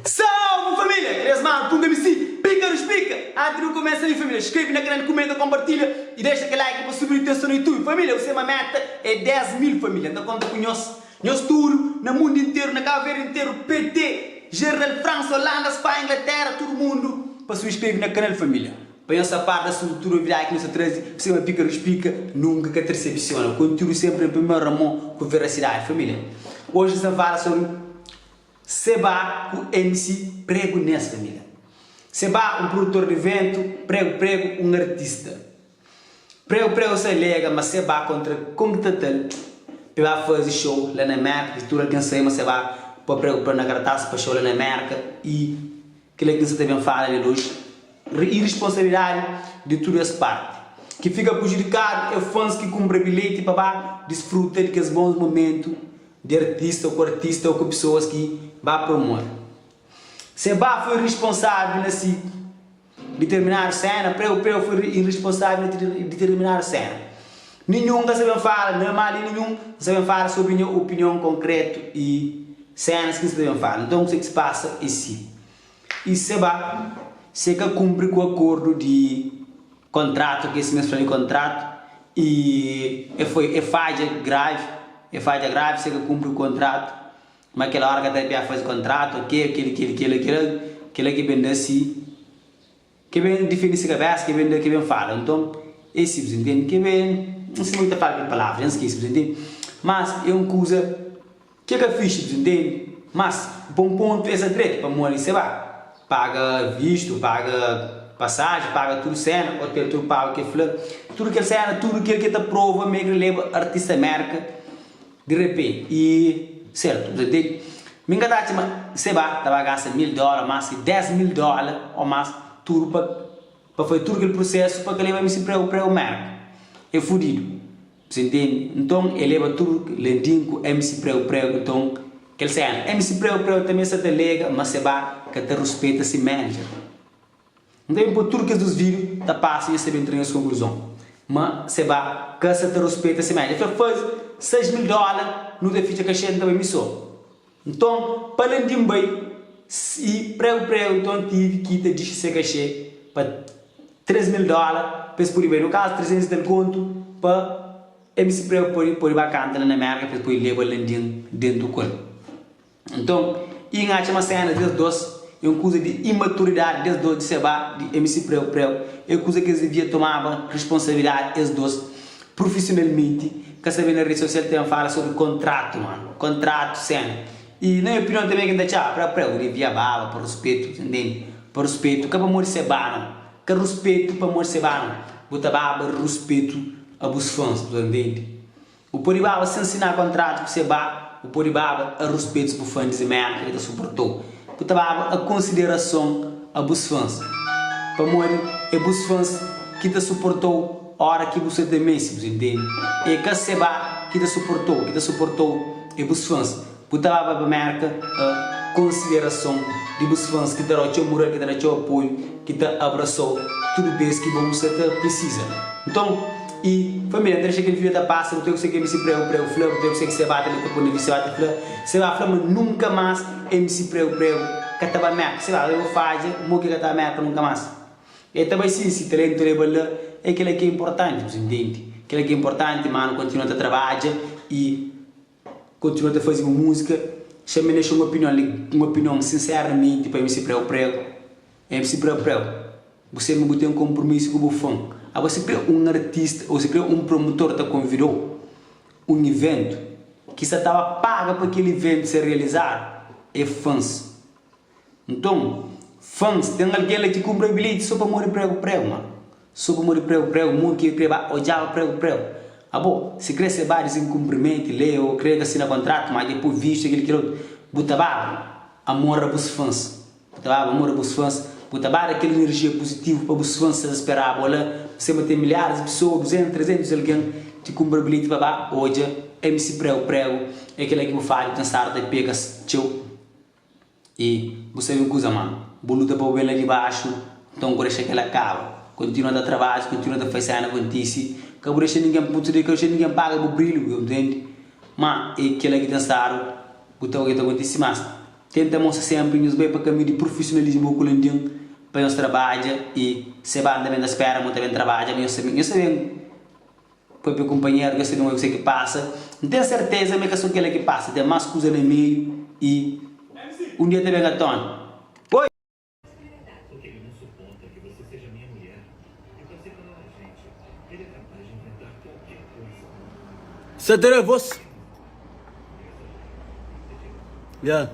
Salve família! 3 mano, Punga MC, pica nos pica! Antes de começar aí família, inscreve na canal, comenta, compartilha e deixa aquele like para subir o texto no YouTube. Família, você é uma meta, é 10 mil família. Então conta com nós tudo, no mundo inteiro, na caveira inteiro, PT, Gerald, França, Holanda, Espanha, Inglaterra, todo mundo. Para se inscrever na canal família. Para essa parte da estrutura virar aqui nessa 13, você é uma pica nos pica, nunca que te recepciona. Contigo sempre em primeiro mão com veracidade família. Hoje você fala sobre Seba, o MC Prego nessa família. Seba, um produtor de evento, Prego, um artista. Prego se lega, mas Seba contra tal para fazer show lá na América, que tudo alcançei, mas Seba para Prego para na cartaz para show lá na América e que ele que também fala de hoje, irresponsabilidade de toda essa parte. Que fica prejudicado é fãs que compram bilhete para desfrutar de aqueles bons momentos de artista ou com pessoas que vão promover. Seba foi responsável nesse determinar a cena, Prego foi irresponsável de terminar a cena. Nenhum que sabem falar, normal nenhum sabem falar sobre opinião concreta e cenas que sabem falar. Então o que se passa é assim. E Seba se que cumpre com o acordo de contrato, que esse mesmo foi de contrato, e foi falha grave, se que cumpre o contrato, mas aquela hora que até fazer contrato, aquele que vem assim, que vem definir essa cabeça, que vem fala. Então, esse você entende, que vem, não sei muito falar de palavras, não esqueci, você entende, mas é uma coisa que é fixe, você entende, mas, bom ponto, essa treta, para morrer, você vai. Paga visto, paga passagem, paga tudo cena, hotel tudo paga que flor, tudo que cena, tudo que te prova, meio que leva artista marca de repente e certo, me enganaste, mas você vai gastar $1000, mais $10.000 ou mais tudo para fazer tudo aquele processo para que ele vai se para o marca é fodido, você entende? Então ele leva tudo lentinho com MC Prego, então que cena, MC Prego também se te lega, mas você vai que te respeita se manager. Então, por tudo que dos vídeos, tá passa e você vem entrar nessa conclusão. Mas você vai que você te respeita se manager. Então, faz $6.000 no defeito que a gente também me sou. Então, para além de bem, e Prego, então tive que te dizer que achei para $3.000, para por bem, no caso, 300 de conto, para MC Prego por bacana na América, para depois levar dentro do corpo. Então, e engaja uma cena desde dois, é uma coisa de imaturidade desde dois de Seba, de MC Prego, é uma coisa que eles deviam tomar responsabilidade, esses dois, profissionalmente, que sabe na rede social tem fala sobre contrato, mano, contrato, cena. E na minha opinião também que ainda tinha, Prego, devia baba, por respeito, entende? Por respeito, que para morrer Seba, não, que respeito para morrer Seba, não, bota baba, respeito a os fãs, entende? O Poribaba se ensinar contrato com Seba, o Poribaba a respeito por fãs de merda que suportou. Poribaba a consideração a os fãs. Para morrer é os fãs que te suportou a hora que você tem mesmo, entende? É que Seba que te suportou é os fãs. Poribaba para merda a consideração de os fãs que te deu o moral, que te deu o apoio, que te abraçou tudo vez que você precisa. Então, e família, deixa aquele vídeo da passa, não tem que ser que MC Prego, flor, não tem que ser que você bate ali para você bate flor, você vai falar, mas nunca mais MC Prego, que estava merda, você vai, eu vou fazer, o que estava merda, nunca mais. E também sim, se talento é aquele que é importante, você entende? Aquele que é importante, mano, continua a trabalhar e continua a fazer música, chama me uma opinião sinceramente para MC Prego, MC Prego, você me tem um compromisso com o fã. Você cria um artista, ou você cria um promotor que te convidou um evento que você estava paga para aquele evento se realizar, é fãs. Então, fãs, tem alguém que compra bilhete só para morrer Prego, mano. Só para morrer Prego, mundo que queria odiar Prego. Bom, se cresce vários incumprimentos, leu, creio que assina contrato, mas depois visto aquele que botava amor a os fãs. Botava amor a os fãs. Botava aquela energia positiva para os fãs se esperar, olha, você vai ter milhares de pessoas, 200, 300 alguém que compra bilhete para hoje, MC Prego, é aquele que eu falo, tem sarda e pegas, tchau. E você viu coisa, mano, boluda para o bem lá de baixo, então agora deixa que ela acaba, continua a trabalhar, continua a fazer a notícia, que agora deixa ninguém pode dizer que ninguém paga o brilho, entende? Mas é aquele que tem sarda, botou o que acontece mais. tentamos sempre nos bem para caminho de profissionalismo colandinho para nós trabalhar e se vai também da espera muito bem trabalha eu sei para o companheiro que não é o que passa não tenho certeza mas que só aquele que passa tem mais coisa no meio e dia também a tona oi Porque ele não suporta que você seja minha mulher e para separar a gente ele é capaz de inventar qualquer coisa. Sadara você? Já.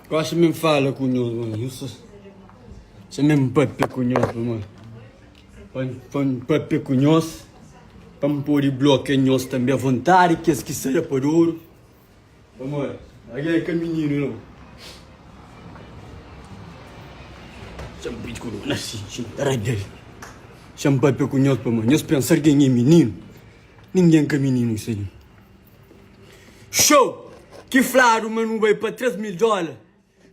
Gosto mesmo fala com nós, mano. Você mesmo papi com nós, mano. Papi com nós. Vamos pôr de bloco em nós também à vontade, que esse que seja por ouro. Vamos, aí é caminho, não. Chama de corona, assim, arranjei. Chama papi com nós, mano. Nós pensar que é menino. Ninguém é menino, isso aí. Show! Que falaram, mano, vai para $3.000.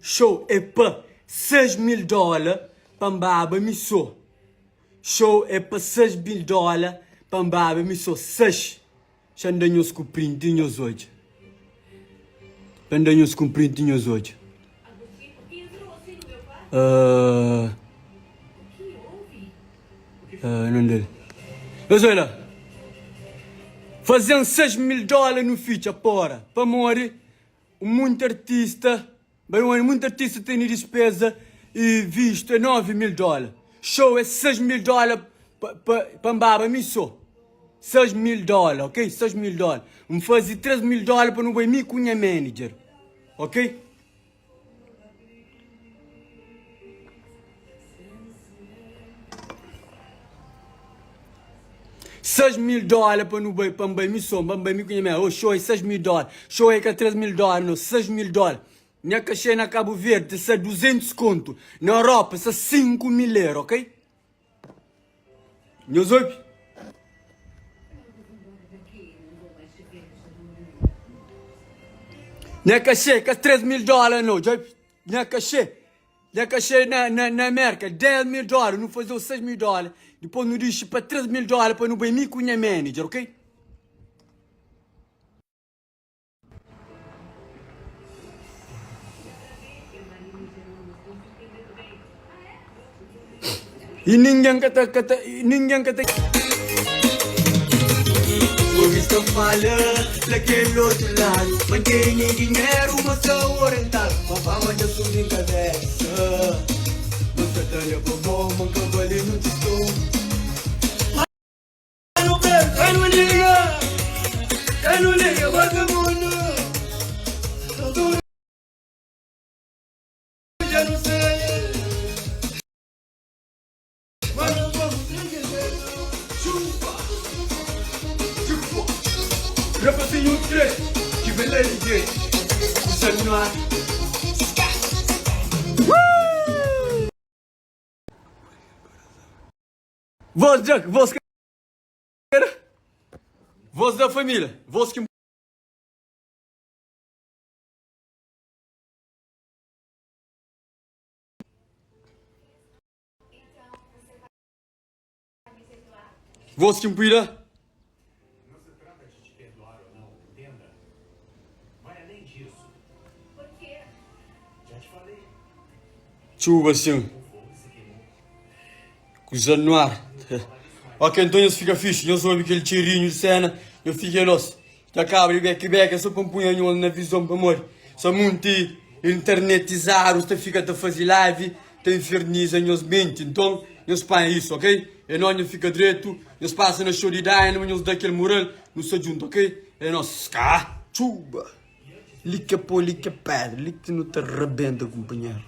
Show é para $6.000 para baba missou. Show é para $6.000 para baba missou. 6. Xandanhos com printinhos hoje. Xandanhos com printinhos hoje. Não dele. Mas olha. Fazendo $6.000 no ficha, porra. Para morrer. Muito artista tem despesa e visto é $9.000. Show é $6.000 para baba missou. $6.000, ok? $6.000. Me fazer $3.000 para não ver me com a manager, ok? $6.000 para não ver para bem missão, para bem me conhecer. Oh, show é $6.000. Show é que é $3.000, não, $6.000. Minha caixa na Cabo Verde é 200 conto. Na Europa é 5.000 euros, ok? Meus olhos. Minha caixa é $3.000, não, já. Minha caixa na América $10.000, não fazer $6.000. Depois não diz para $3.000 para não bem me com a manager, ok? E ninguém cata. Hoje estou falando daquele outro lado. Mas tem dinheiro, mas sou orientado. A fama já subiu em cabeça. Você tá levando bom, mas cavaleiro não te estou. Cai no liga, vagabundo. Já não sei. Mas não vamos ter chupa. Já passei um 3. Que beleza, gente. Usando no ar. Voz, Jack, voz. Voz da família. Voz que... Voz que empira. Não se trata de te perdoar ou não, entenda? Vai além disso. Por quê? Já te falei. Chuva assim. Cruzando no ar. Ok, então isso fica fixe. Eu soube aquele cheirinho de cena. Eu fiquei nosso. Já acaba de beca. Só compunha na visão para amor. Só muito internetizar. Você fica a fazer live. Te inferniza nos mente. Então, nós faz isso, ok? E nós fica direito. Nós passa na solidão. Nós daquele mural. Nós se junta, ok? E nós cá. Chuba. Lica pô, lica pedra. Lica não te arrebenta, companheiro.